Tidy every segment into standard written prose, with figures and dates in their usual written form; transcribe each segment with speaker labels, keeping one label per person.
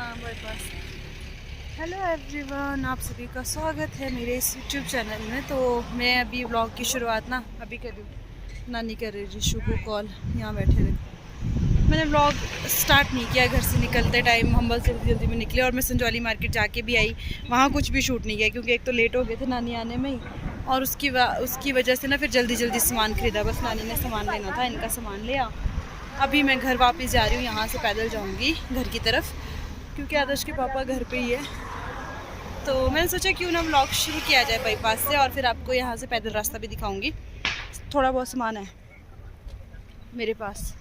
Speaker 1: हाँ bypass. Hello everyone, आप सभी का स्वागत है मेरे इस यूट्यूब चैनल में। तो मैं अभी व्लॉग की शुरुआत अभी कर रही हूँ। नानी कर रही रिशु को कॉल, यहाँ बैठे देखो। मैंने व्लॉग स्टार्ट नहीं किया, घर से निकलते टाइम हम बस जल्दी जल्दी में निकले और मैं संजौली मार्केट जाके भी आई। वहाँ कुछ भी शूट नहीं किया क्योंकि एक तो लेट हो गए थे नानी आने में ही, और उसकी वजह से ना फिर जल्दी जल्दी सामान खरीदा। बस नानी ने सामान लेना था, इनका सामान लिया। अभी मैं घर वापस जा रही हूँ, यहाँ से पैदल जाऊँगी घर की तरफ क्योंकि आदर्श के पापा घर पे ही है। तो मैंने सोचा क्यों ना व्लॉग शुरू किया जाए बाईपास से, और फिर आपको यहाँ से पैदल रास्ता भी दिखाऊंगी। थोड़ा बहुत सामान है मेरे पास।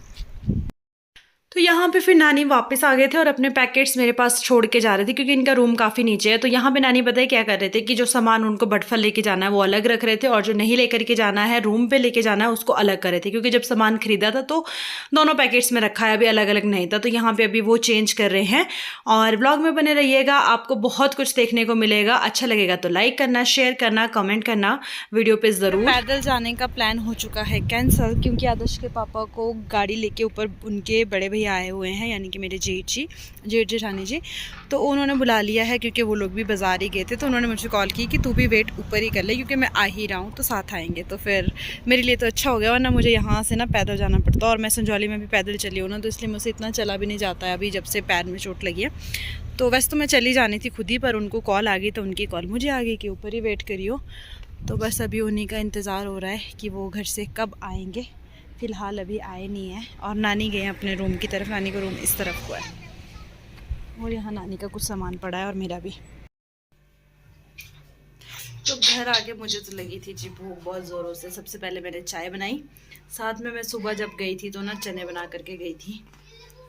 Speaker 1: तो यहाँ पे फिर नानी वापस आ गए थे और अपने पैकेट्स मेरे पास छोड़ के जा रहे थे क्योंकि इनका रूम काफ़ी नीचे है। तो यहाँ पे नानी बताइए क्या कर रहे थे कि जो सामान उनको बटफल लेके जाना है वो अलग रख रहे थे, और जो नहीं लेकर के जाना है, रूम पे लेके जाना है, उसको अलग कर रहे थे। क्योंकि जब सामान खरीदा था तो दोनों पैकेट्स में रखा है, अभी अलग अलग नहीं था। तो यहाँ पे अभी वो चेंज कर रहे हैं। और ब्लॉग में बने रहिएगा, आपको बहुत कुछ देखने को मिलेगा। अच्छा लगेगा तो लाइक करना, शेयर करना, कमेंट करना वीडियो पे ज़रूर। पैदल जाने का प्लान हो चुका है कैंसिल, क्योंकि आदर्श के पापा को गाड़ी लेके ऊपर उनके बड़े भैया आए हुए हैं, यानी कि मेरे जेठ जेठानी जी। तो उन्होंने बुला लिया है क्योंकि वो लोग भी बाज़ार ही गए थे। तो उन्होंने मुझे कॉल की कि तू भी वेट ऊपर ही कर ले क्योंकि मैं आ ही रहा हूँ, तो साथ आएंगे। तो फिर मेरे लिए तो अच्छा हो गया, वरना मुझे यहाँ से ना पैदल जाना पड़ता। और मैं संजौली में भी पैदल चली हूँ ना, तो इसलिए मुझसे इतना चला भी नहीं जाता है अभी, जब से पैर में चोट लगी है। तो वैसे तो मैं चली जानी थी खुद ही, पर उनको कॉल आ गई तो उनकी कॉल मुझे आ गई कि ऊपर ही वेट करियो। तो बस अभी उन्हीं का इंतज़ार हो रहा है कि वो घर से कब आएंगे। फ़िलहाल अभी आए नहीं है। और नानी गए हैं अपने रूम की तरफ, नानी का रूम इस तरफ को है, और यहाँ नानी का कुछ सामान पड़ा है और मेरा भी। तो घर आके मुझे तो लगी थी जी भूख बहुत ज़ोरों से। सबसे पहले मैंने चाय बनाई, साथ में मैं सुबह जब गई थी तो ना चने बना करके गई थी,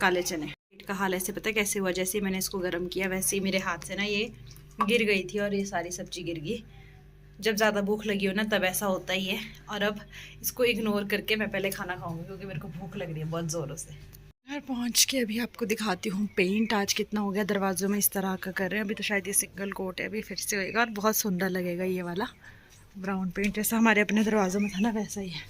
Speaker 1: काले चने। पेट का हाल ऐसे पता कैसे हुआ, जैसे ही मैंने इसको गर्म किया वैसे ही मेरे हाथ से ना ये गिर गई थी और ये सारी सब्जी गिर गई। जब ज़्यादा भूख लगी हो ना तब ऐसा होता ही है। और अब इसको इग्नोर करके मैं पहले खाना खाऊंगी क्योंकि मेरे को भूख लग रही है बहुत ज़ोरों से। घर पहुंच के अभी आपको दिखाती हूँ पेंट आज कितना हो गया। दरवाज़ों में इस तरह का कर रहे हैं। अभी तो शायद ये सिंगल कोट है, अभी फिर से होएगा और बहुत सुंदर लगेगा ये वाला ब्राउन पेंट। जैसा हमारे अपने दरवाज़ों में था ना वैसा ही है,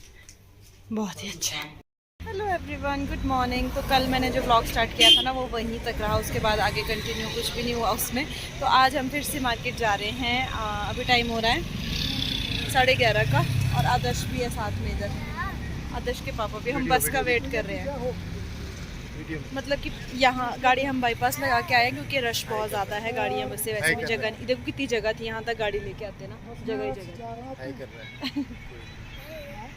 Speaker 1: बहुत ही अच्छा है। Hello everyone, good morning. तो कल मैंने जो ब्लॉग स्टार्ट किया था ना वो वहीं तक रहा, उसके बाद आगे कंटिन्यू कुछ भी नहीं हुआ उसमें। तो आज हम फिर से मार्केट जा रहे हैं। अभी टाइम हो रहा है 11:30 का, और आदर्श भी है साथ में इधर, आदर्श के पापा भी। हम बस का वेट कर रहे हैं, मतलब कि यहाँ गाड़ी हम बाईपास लगा के आए क्योंकि रश बहुत ज़्यादा है। गाड़ियाँ बसें वैसे भी जगह नहीं, देखो कितनी जगह थी, यहाँ तक गाड़ी लेके आते ना, जगह ही जगह।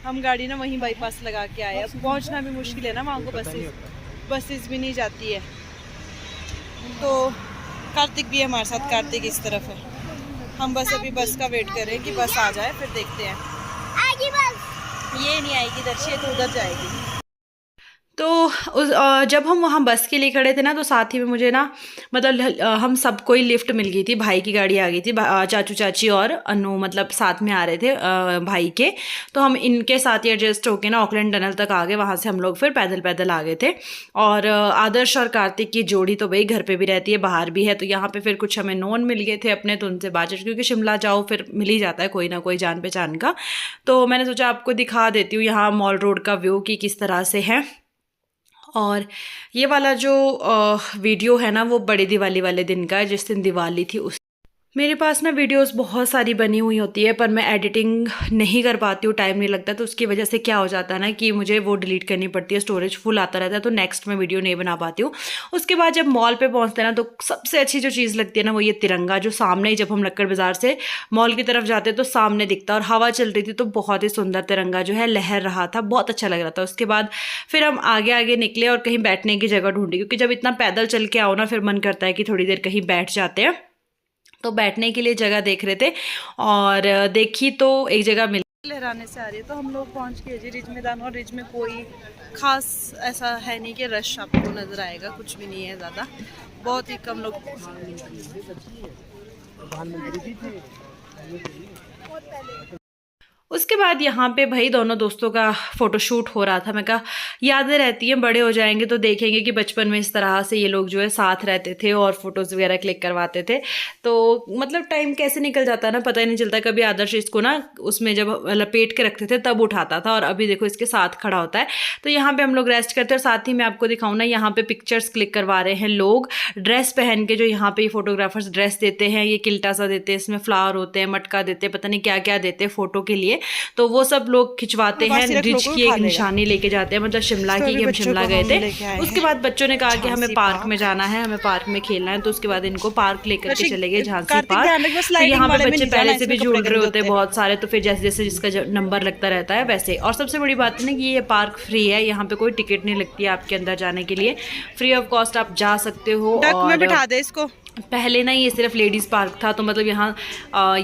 Speaker 1: हम गाड़ी ना वहीं बाईपास लगा के आए। अब पहुँचना भी मुश्किल है ना वहाँ को, बसेस भी नहीं जाती है। तो कार्तिक भी हमारे साथ, कार्तिक इस तरफ है। हम बस अभी बस का वेट कर रहे हैं कि बस आ जाए फिर देखते हैं। आएगी बस, ये नहीं आएगी दर्शी, तो उधर जाएगी। तो जब हम वहाँ बस के लिए खड़े थे ना तो साथ ही में मुझे ना मतलब हम सबको ही लिफ्ट मिल गई थी। भाई की गाड़ी आ गई थी, चाचू चाची और अनु मतलब साथ में आ रहे थे भाई के। तो हम इनके साथ ही एडजस्ट होके ना ऑकलैंड टनल तक आ गए। वहाँ से हम लोग फिर पैदल पैदल आ गए थे। और आदर्श और कार्तिक की जोड़ी तो भाई घर पे भी रहती है, बाहर भी है। तो यहाँ पे फिर कुछ हमें नॉन मिल गए थे अपने, तो उनसे बातचीत, क्योंकि शिमला जाओ फिर मिल ही जाता है कोई ना कोई जान पहचान का। तो मैंने सोचा आपको दिखा देती हूँ यहाँ मॉल रोड का व्यू कि किस तरह से है। और ये वाला जो वीडियो है ना वो बड़ी दिवाली वाले दिन का है, जिस दिन दिवाली थी उस। मेरे पास ना वीडियोस बहुत सारी बनी हुई होती है पर मैं एडिटिंग नहीं कर पाती हूँ, टाइम नहीं लगता। तो उसकी वजह से क्या हो जाता है ना कि मुझे वो डिलीट करनी पड़ती है, स्टोरेज फुल आता रहता है, तो नेक्स्ट मैं वीडियो नहीं बना पाती हूँ। उसके बाद जब मॉल पे पहुँचते हैं ना तो सबसे अच्छी जो चीज़ लगती है ना वो ये तिरंगा, जो सामने ही जब हम लक्कड़ बाज़ार से मॉल की तरफ जाते तो सामने दिखता, और हवा चल रही थी तो बहुत ही सुंदर तिरंगा जो है लहर रहा था, बहुत अच्छा लग रहा था। उसके बाद फिर हम आगे आगे निकले और कहीं बैठने की जगह ढूंढी, क्योंकि जब इतना पैदल चल के आओ ना फिर मन करता है कि थोड़ी देर कहीं बैठ जाते हैं। तो बैठने के लिए जगह देख रहे थे और देखी तो एक जगह मिली। लहराने से आ रही है। तो हम लोग पहुंच गए जी रिज मैदान, और रिज में कोई खास ऐसा है नहीं कि रश आपको नज़र आएगा, कुछ भी नहीं है ज़्यादा, बहुत ही कम लोग। उसके बाद यहाँ पे भाई दोनों दोस्तों का फ़ोटोशूट हो रहा था। मैं कहा यादें रहती हैं, बड़े हो जाएंगे तो देखेंगे कि बचपन में इस तरह से ये लोग जो है साथ रहते थे और फोटोज़ वगैरह क्लिक करवाते थे। तो मतलब टाइम कैसे निकल जाता है ना, पता ही नहीं चलता। कभी आदर्श इसको ना उसमें जब लपेट के रखते थे तब उठाता था, और अभी देखो इसके साथ खड़ा होता है। तो यहाँ पर हम लोग रेस्ट करते हैं। और साथ ही मैं आपको दिखाऊँ ना, यहाँ पर पिक्चर्स क्लिक करवा रहे हैं लोग ड्रेस पहन के। जो यहाँ पर फोटोग्राफर्स ड्रेस देते हैं, ये किल्टा सा देते हैं, इसमें फ्लावर होते हैं, मटका देते हैं, पता नहीं क्या क्या देते हैं फ़ोटो के लिए। तो वो सब लोग खिंचवाते हैं, रिच की एक निशानी लेके जाते हैं, मतलब शिमला की। हम शिमला गए थे। उसके बाद बच्चों ने कहा कि हमें पार्क में जाना है, हमें पार्क में खेलना है। तो उसके बाद इनको पार्क लेकर के चले गए, झांसी पार्क। तो यहाँ पे बच्चे पहले से भी जुड़ रहे होते हैं बहुत सारे, तो फिर जैसे जैसे जिसका नंबर लगता रहता है वैसे। और सबसे बड़ी बात है ना कि ये पार्क फ्री है, यहाँ पे कोई टिकट नहीं लगती है आपके अंदर जाने के लिए, फ्री ऑफ कॉस्ट आप जा सकते हो। और
Speaker 2: बिठा दे इसको।
Speaker 1: पहले ना ये सिर्फ लेडीज़ पार्क था, तो मतलब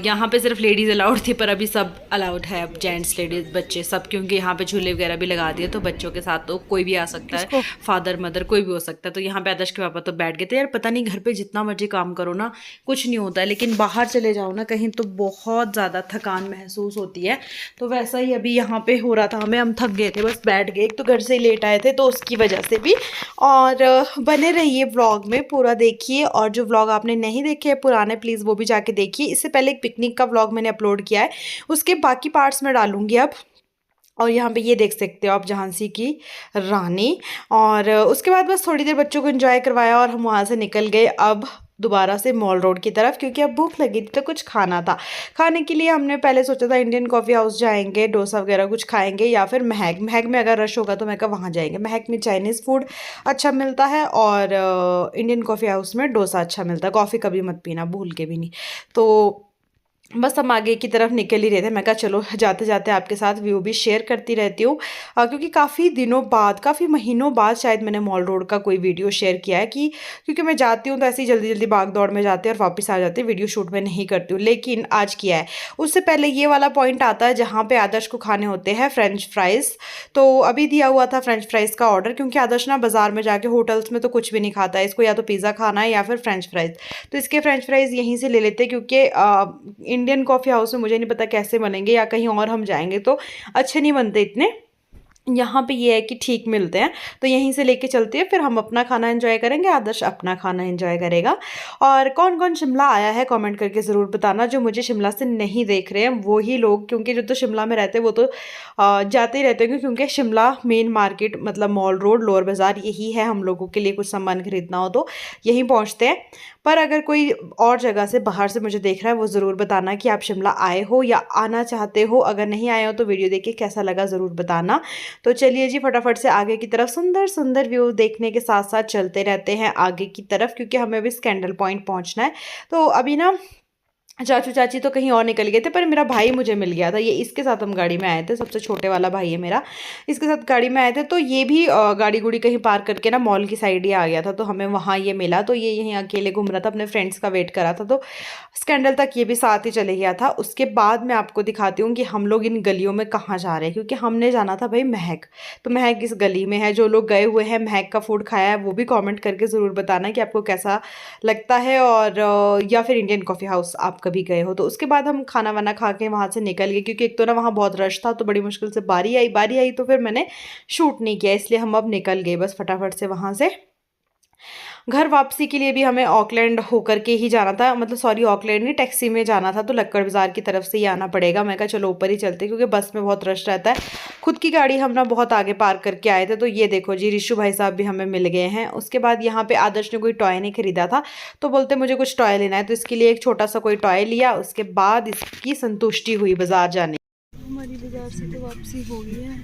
Speaker 1: यहाँ पे सिर्फ लेडीज़ अलाउड थी, पर अभी सब अलाउड है, अब जेंट्स लेडीज़ बच्चे सब। क्योंकि यहाँ पे झूले वगैरह भी लगा दिए, तो बच्चों के साथ तो कोई भी आ सकता है, फादर मदर कोई भी हो सकता है। तो यहाँ पे आदर्श के पापा तो बैठ गए थे। यार पता नहीं, घर पे जितना मर्जी काम करो ना कुछ नहीं होता है, लेकिन बाहर चले जाओ ना कहीं तो बहुत ज़्यादा थकान महसूस होती है। तो वैसा ही अभी यहाँ पे हो रहा था हमें, हम थक गए थे, बस बैठ गए। एक तो घर से ही लेट आए थे तो उसकी वजह से भी। और बने रहिए व्लॉग में, पूरा देखिए। और जो व्लॉग आपने नहीं देखे पुराने, प्लीज़ वो भी जाके देखिए। इससे पहले एक पिकनिक का व्लॉग मैंने अपलोड किया है, उसके बाकी पार्ट्स में डालूंगी अब। और यहाँ पे ये देख सकते हो आप झांसी की रानी। और उसके बाद बस थोड़ी देर बच्चों को एंजॉय करवाया और हम वहाँ से निकल गए अब दोबारा से मॉल रोड की तरफ, क्योंकि अब भूख लगी थी तो कुछ खाना था। खाने के लिए हमने पहले सोचा था इंडियन कॉफ़ी हाउस जाएंगे, डोसा वगैरह कुछ खाएंगे, या फिर महक में अगर रश होगा तो मैं कहा वहाँ जाएंगे। महक में चाइनीज़ फूड अच्छा मिलता है और इंडियन कॉफ़ी हाउस में डोसा अच्छा मिलता है। कॉफ़ी कभी मत पीना, भूल के भी नहीं। तो बस हम आगे की तरफ निकल ही रहे थे। मैं कहा चलो जाते जाते आपके साथ व्यू भी शेयर करती रहती हूँ, क्योंकि काफ़ी दिनों बाद, काफ़ी महीनों बाद शायद मैंने मॉल रोड का कोई वीडियो शेयर किया है। क्योंकि मैं जाती हूँ तो ऐसे ही जल्दी जल्दी भाग दौड़ में जाती हूँ और वापस आ जाती हूँ, वीडियो शूट में नहीं करती हूँ, लेकिन आज किया है। उससे पहले ये वाला पॉइंट आता है जहाँ पर आदर्श को खाने होते हैं फ्रेंच फ्राइज़। तो अभी दिया हुआ था फ्रेंच फ्राइज़ का ऑर्डर, क्योंकि आदर्श ना बाज़ार में जाके होटल्स में तो कुछ भी नहीं खाता है, इसको या तो पिज़्ज़ा खाना है या फिर फ्रेंच फ्राइज़। तो इसके फ्रेंच फ्राइज़ यहीं से ले लेते, क्योंकि इंडियन कॉफ़ी हाउस में मुझे नहीं पता कैसे बनेंगे, या कहीं और हम जाएंगे तो अच्छे नहीं बनते इतने। यहाँ पे ये है कि ठीक मिलते हैं, तो यहीं से लेके चलते हैं। फिर हम अपना खाना एंजॉय करेंगे, आदर्श अपना खाना एंजॉय करेगा। और कौन कौन शिमला आया है कमेंट करके ज़रूर बताना। जो मुझे शिमला से नहीं देख रहे हैं वो ही लोग, क्योंकि जो तो शिमला में रहते हैं वो तो जाते ही रहते हैं, क्योंकि शिमला मेन मार्केट मतलब मॉल रोड लोअर बाज़ार यही है। हम लोगों के लिए कुछ सामान खरीदना हो तो यहीं पहुँचते हैं। पर अगर कोई और जगह से बाहर से मुझे देख रहा है वो ज़रूर बताना कि आप शिमला आए हो या आना चाहते हो। अगर नहीं आए हो तो वीडियो देख के कैसा लगा ज़रूर बताना। तो चलिए जी फटाफट से आगे की तरफ सुंदर सुंदर व्यू देखने के साथ साथ चलते रहते हैं आगे की तरफ, क्योंकि हमें अभी स्कैंडल पॉइंट पहुंचना है। तो अभी ना चाचू चाची तो कहीं और निकल गए थे, पर मेरा भाई मुझे मिल गया था। ये इसके साथ हम गाड़ी में आए थे, सबसे छोटे वाला भाई है मेरा, इसके साथ गाड़ी में आए थे। तो ये भी गाड़ी गुड़ी कहीं पार्क करके ना मॉल की साइड ही आ गया था, तो हमें वहाँ ये मिला। तो ये यहीं अकेले घूम रहा था, अपने फ्रेंड्स का वेट कर रहा था। तो स्कैंडल तक ये भी साथ ही चले गया था। उसके बाद मैं आपको दिखाती हूँ कि हम लोग इन गलियों में कहाँ जा रहे हैं, क्योंकि हमने जाना था भाई महक। तो महक इस गली में है। जो लोग गए हुए हैं महक का फूड खाया है वो भी कॉमेंट करके ज़रूर बताना कि आपको कैसा लगता है, और या फिर इंडियन कॉफ़ी हाउस आप कभी गए हो। तो उसके बाद हम खाना वाना खा के वहाँ से निकल गए, क्योंकि एक तो ना वहाँ बहुत रश था, तो बड़ी मुश्किल से बारी आई तो फिर मैंने शूट नहीं किया, इसलिए हम अब निकल गए बस फटाफट से वहाँ से। घर वापसी के लिए भी हमें ऑकलैंड होकर के ही जाना था, मतलब सॉरी ऑकलैंड नहीं, टैक्सी में जाना था, तो लक्कड़ बाज़ार की तरफ से ही आना पड़ेगा। मैं कहा चलो ऊपर ही चलते, क्योंकि बस में बहुत रश रहता है। खुद की गाड़ी हम ना बहुत आगे पार्क करके आए थे। तो ये देखो जी रिशु भाई साहब भी हमें मिल गए हैं। उसके बाद यहाँ पे आदर्श ने कोई टॉय नहीं खरीदा था, तो बोलते मुझे कुछ टॉय लेना है, तो इसके लिए एक छोटा सा कोई टॉय लिया। उसके बाद इसकी संतुष्टि हुई बाज़ार जाने। हमारी बाज़ार से तो वापसी हो गई है,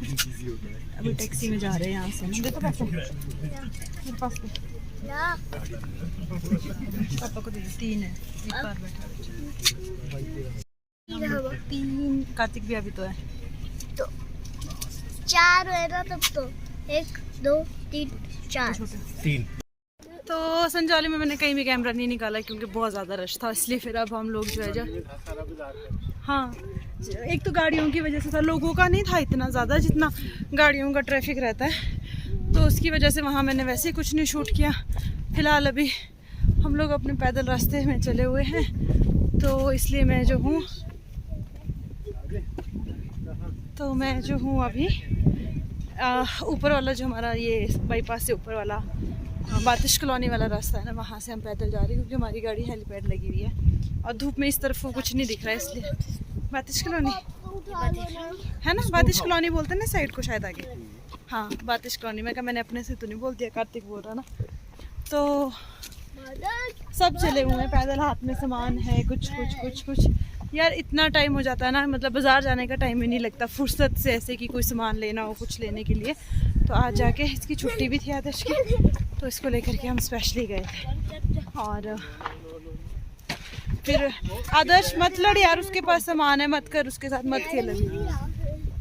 Speaker 1: अभी टैक्सी में जा रहे हैं यहाँ से। देखो पैसे मेरे पास पापा को दे 3 है, एक बार बैठा 3। कार्तिक भी अभी तो है,
Speaker 3: तो 4 है ना, तब तो 1 2 3 4
Speaker 2: 3।
Speaker 1: तो संजाली में मैंने कहीं भी कैमरा नहीं निकाला, क्योंकि बहुत ज़्यादा रश था, इसलिए फिर अब हम लोग जो है हाँ, एक तो गाड़ियों की वजह से था, लोगों का नहीं था इतना ज़्यादा जितना गाड़ियों का ट्रैफिक रहता है, तो उसकी वजह से वहाँ मैंने वैसे ही कुछ नहीं शूट किया। फ़िलहाल अभी हम लोग अपने पैदल रास्ते में चले हुए हैं, तो इसलिए मैं जो हूँ तो मैं जो हूँ अभी ऊपर वाला जो हमारा ये बाईपास से ऊपर वाला बातिश कॉलोनी वाला रास्ता है ना, वहाँ से हम पैदल जा रहे हैं क्योंकि हमारी गाड़ी हेलीपैड लगी हुई है और धूप में इस तरफ को कुछ नहीं दिख रहा है, इसलिए। बातिश कॉलोनी है ना, बातिश कॉलोनी बोलते हैं ना साइड को शायद आगे। हाँ बातिश कॉलोनी। मैं कहा मैंने अपने से तो नहीं बोल दिया, कार्तिक बोल रहा ना। तो सब चले हुए हैं पैदल, हाथ में सामान है कुछ कुछ कुछ कुछ। यार इतना टाइम हो जाता है ना, मतलब बाज़ार जाने का टाइम ही नहीं लगता फुर्सत से, ऐसे कि कोई सामान लेना हो कुछ लेने के लिए। तो आज जाके इसकी छुट्टी भी थी आदर्श की, तो इसको लेकर के हम स्पेशली गए थे। और फिर आदर्श मत लड़ यार, उसके पास सामान है, मत कर उसके साथ, मत खेल।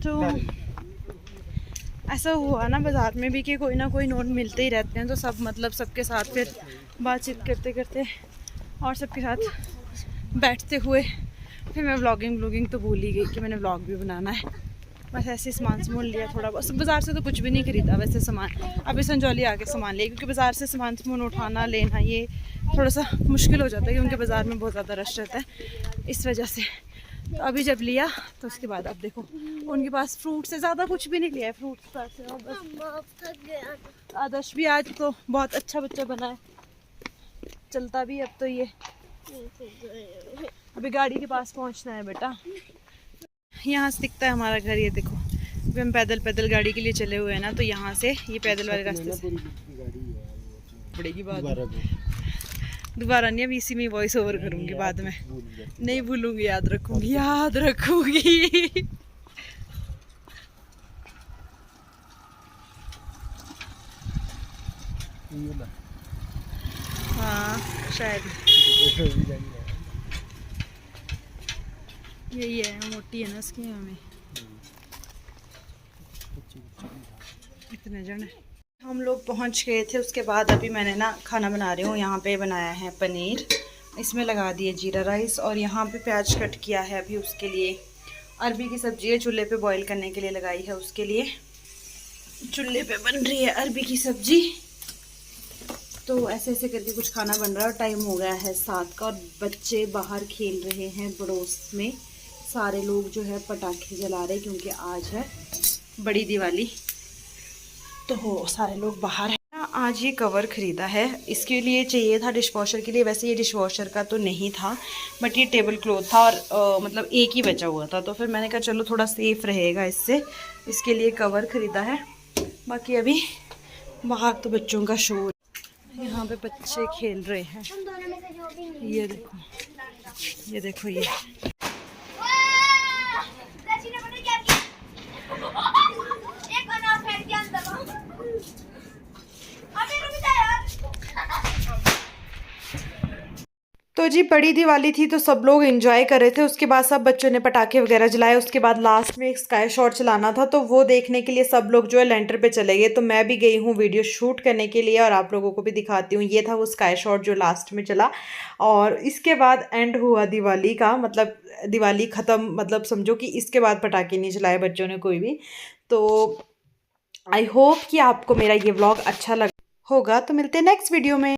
Speaker 1: तो ऐसा हुआ ना बाज़ार में भी कि कोई ना कोई नोट मिलते ही रहते हैं, तो सब मतलब सबके साथ फिर बातचीत करते करते और सबके साथ बैठते हुए फिर मैं व्लॉगिंग तो भूल ही गई कि मैंने व्लॉग भी बनाना है। बस ऐसे सामान लिया थोड़ा बहुत, बाज़ार से तो कुछ भी नहीं खरीदा वैसे सामान। अभी संजौली आके सामान लिया क्योंकि बाज़ार से सामान उठाना लेना ये थोड़ा सा मुश्किल हो जाता है क्योंकि बाज़ार में बहुत ज़्यादा रश रहता है, इस वजह से। तो अभी जब लिया तो उसके बाद अब देखो उनके पास फ्रूट से ज़्यादा कुछ भी नहीं लिया है, फ्रूट से और बस। आदर्श भी आज तो बहुत अच्छा बच्चा बना है, चलता भी अब तो ये। अभी गाड़ी के पास पहुंचना है बेटा, यहाँ से दिखता है हमारा घर, ये देखो। अभी हम पैदल पैदल गाड़ी के लिए चले हुए हैं ना, तो यहाँ से ये पैदल वाले रास्ते से पड़ेगी बात। दोबारा नहीं, अभी इसी में वॉइस ओवर करूँगी बाद में, नहीं भूलूंगी, याद रखूँगी, याद रखूँगी। हाँ शायद यही है, मोटी है ना इसकी हमें इतने जन। हम लोग पहुंच गए थे, उसके बाद अभी मैंने ना खाना बना रही हूँ। यहाँ पे बनाया है पनीर, इसमें लगा दिए जीरा राइस और यहाँ पे प्याज कट किया है अभी उसके लिए। अरबी की सब्ज़ी है, चूल्हे पे बॉईल करने के लिए लगाई है, उसके लिए चूल्हे पे बन रही है अरबी की सब्ज़ी। तो ऐसे ऐसे करके कुछ खाना बन रहा है और टाइम हो गया है 7 का और बच्चे बाहर खेल रहे हैं पड़ोस में। सारे लोग जो है पटाखे जला रहे क्योंकि आज है बड़ी दिवाली, तो सारे लोग बाहर हैं। आज ये कवर ख़रीदा है, इसके लिए चाहिए था डिश वॉशर के लिए। वैसे ये डिश वॉशर का तो नहीं था, बट ये टेबल क्लॉथ था और मतलब एक ही बचा हुआ था, तो फिर मैंने कहा चलो थोड़ा सेफ रहेगा इससे, इसके लिए कवर ख़रीदा है। बाकी अभी बाहर तो बच्चों का शोर, यहाँ पे बच्चे खेल रहे हैं। ये देखो, ये देखो, ये तो जी बड़ी दिवाली थी तो सब लोग एंजॉय कर रहे थे। उसके बाद सब बच्चों ने पटाखे वगैरह जलाए। उसके बाद लास्ट में एक स्काई शॉट चलाना था, तो वो देखने के लिए सब लोग जो है लेंटर पे चले गए। तो मैं भी गई हूँ वीडियो शूट करने के लिए और आप लोगों को भी दिखाती हूँ। ये था वो स्काई शॉट जो लास्ट में चला और इसके बाद एंड हुआ दिवाली का, मतलब दिवाली ख़त्म, मतलब समझो कि इसके बाद पटाखे नहीं चलाए बच्चों ने कोई भी। तो आई होप कि आपको मेरा ये व्लॉग अच्छा लगा होगा। तो मिलते हैं नेक्स्ट वीडियो में।